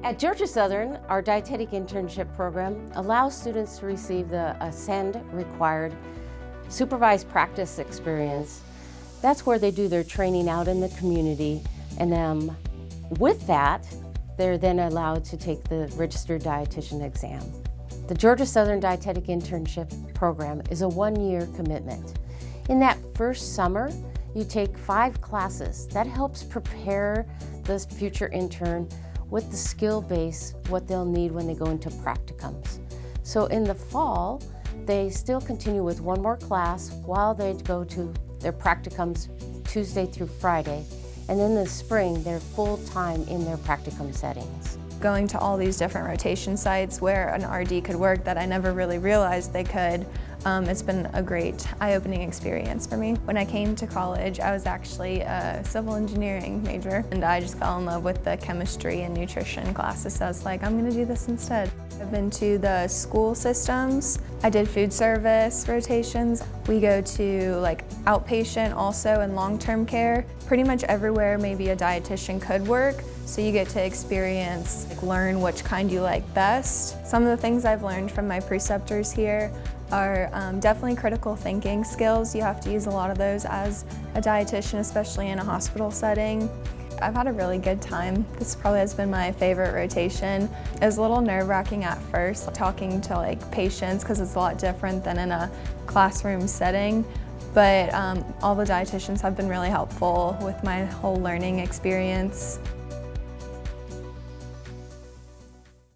At Georgia Southern, our dietetic internship program allows students to receive the ASCEND required supervised practice experience. That's where they do their training out in the community, and with that, they're then allowed to take the registered dietitian exam. The Georgia Southern Dietetic Internship program is a one-year commitment. In that first summer, you take 5 classes. That helps prepare the future intern with the skill base, what they'll need when they go into practicums. So in the fall, they still continue with 1 more class while they go to their practicums Tuesday through Friday. And in the spring, they're full-time in their practicum settings. Going to all these different rotation sites where an RD could work that I never really realized they could, it's been a great eye-opening experience for me. When I came to college, I was actually a civil engineering major, and I just fell in love with the chemistry and nutrition classes, so I was like, I'm gonna do this instead. I've been to the school systems. I did food service rotations. We go to like outpatient also and long-term care. Pretty much everywhere maybe a dietitian could work, so you get to experience, learn which kind you like best. Some of the things I've learned from my preceptors here are definitely critical thinking skills. You have to use a lot of those as a dietitian, especially in a hospital setting. I've had a really good time. This probably has been my favorite rotation. It was a little nerve-wracking at first, talking to patients, because it's a lot different than in a classroom setting. But all the dietitians have been really helpful with my whole learning experience.